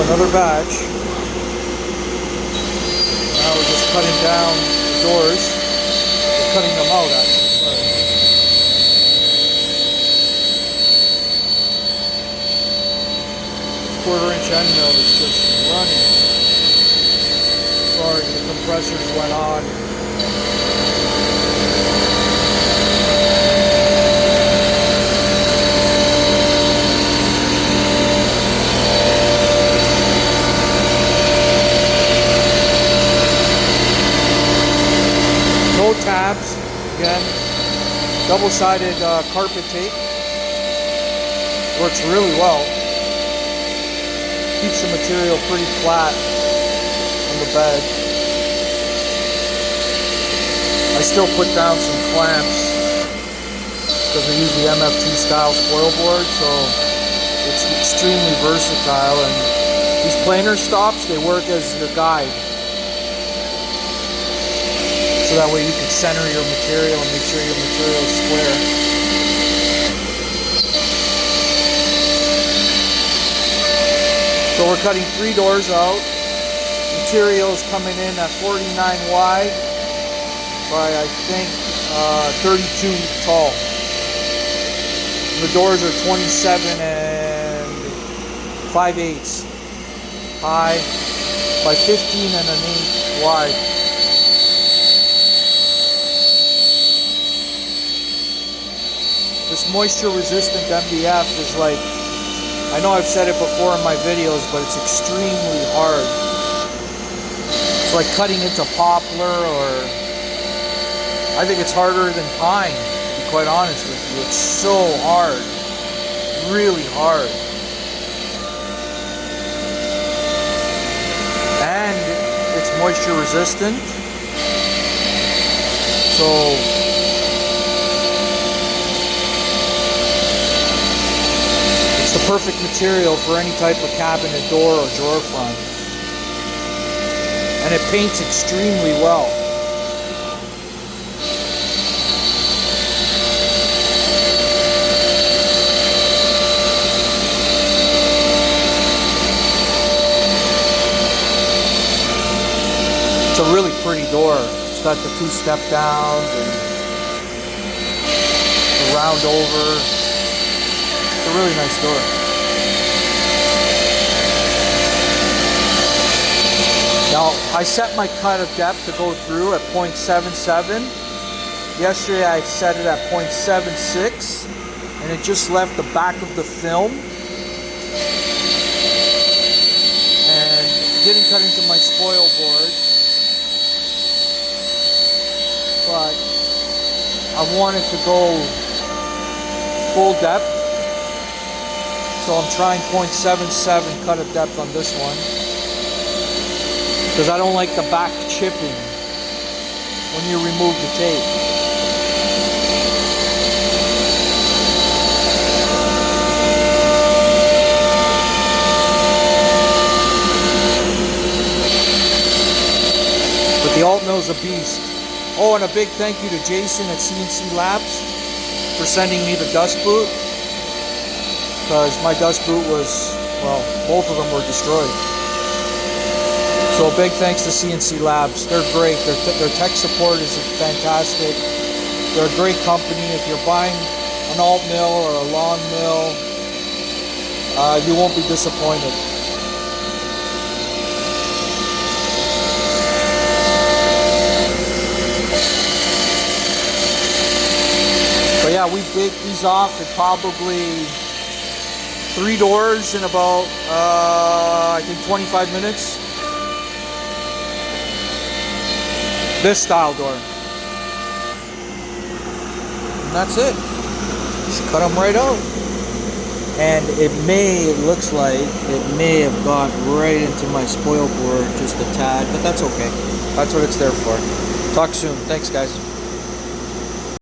Another batch. Now we're just cutting down the doors. We're cutting them out actually, sorry. 1/4 inch end mill is just running. Sorry, the compressors went on. No tabs, again, double-sided carpet tape, works really well, keeps the material pretty flat on the bed. I still put down some clamps because I use the MFT style spoil board, so it's extremely versatile, and these planer stops, they work as your guide. So that way you can center your material and make sure your material is square. So we're cutting 3 doors out. Material is coming in at 49 wide by I think 32 tall. And the doors are 27 and 5/8 high by 15 and an inch wide. This moisture resistant MDF is like, I know I've said it before in my videos, but it's extremely hard. It's like cutting into poplar, or I think it's harder than pine, to be quite honest with you. It's so hard, really hard. And it's moisture resistant. So it's the perfect material for any type of cabinet door or drawer front. And it paints extremely well. It's a really pretty door. It's got the 2 step downs and the round over. It's a really nice door. Now, I set my cut of depth to go through at 0.77. Yesterday I set it at 0.76, and it just left the back of the film and didn't cut into my spoil board, but I wanted to go full depth. So I'm trying 0.77 cut of depth on this one, because I don't like the back chipping when you remove the tape. But the Altmill's a beast. Oh, and a big thank you to Jason at CNC Labs for sending me the dust boot, because my dust boot was, well, both of them were destroyed. So a big thanks to CNC Labs. They're great. Their tech support is fantastic. They're a great company. If you're buying an alt mill or a lawn mill, you won't be disappointed. But yeah, we baked these off at probably 3 doors in about, I think 25 minutes. This style door. And that's it. Just cut them right out. And it looks like it may have got right into my spoil board just a tad, but that's okay. That's what it's there for. Talk soon. Thanks, guys.